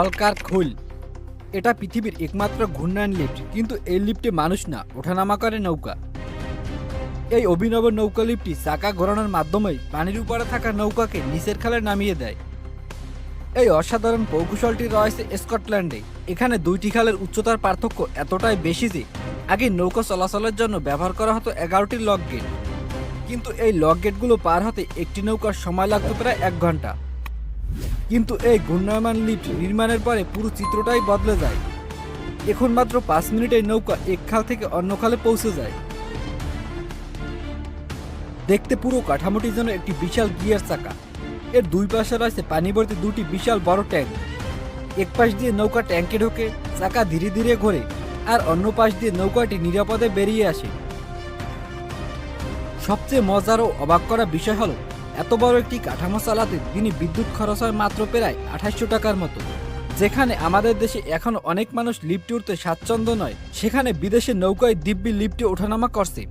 Walker খোল। এটা পৃথিবীর একমাত্র ঘূর্ণায়ন লিফট, কিন্তু এই লিফটে মানুষ না, ওঠানামা করে নৌকা। এই অভিনব নৌকা লিফটটি চাকা ঘোরানোর মাধ্যমে পানির উপরে থাকা নৌকাকে নিচের খালে নামিয়ে দেয়। এই অসাধারণ কৌশলটি রয়েছে স্কটল্যান্ডে। এখানে দুইটি খালের উচ্চতার পার্থক্য এতটাই বেশি যে আগে নৌকা চলাচলের জন্য ব্যবহার করা হতো 11টি লক গেট, কিন্তু এই লক গেটগুলো পার হতে একটি নৌকার সময় লাগতো প্রায় 1 ঘন্টা। কিন্তু এই ঘূর্ণায়মান লিফট নির্মাণের পরে পুরো চিত্রটাই বদলে যায়। এখন মাত্র 5 মিনিটে নৌকা এক খাল থেকে অন্য খালে পৌঁছে যায়। দেখতে পুরো কাঠামোটি যেন একটি বিশাল গিয়ার চাকা। এর দুই পাশে রয়েছে পানি ভর্তি দুটি বিশাল বড় ট্যাঙ্ক। এক পাশ দিয়ে নৌকা ট্যাঙ্কে ঢোকে, চাকা ধীরে ধীরে ঘোরে, আর অন্য পাশ দিয়ে নৌকাটি নিরাপদে বেরিয়ে আসে। সবচেয়ে মজার ও অবাক করা বিষয় হলো, এত বড় একটি কাঠামো চালাতে দিনে বিদ্যুৎ খরচ হয় মাত্র প্রায় 2800 টাকার মতো। যেখানে আমাদের দেশে এখন অনেক মানুষ লিফটে উঠতে স্বাচ্ছন্দ্য নয়, সেখানে বিদেশে নৌকায় দিব্যি লিফটে ওঠানামা করছে।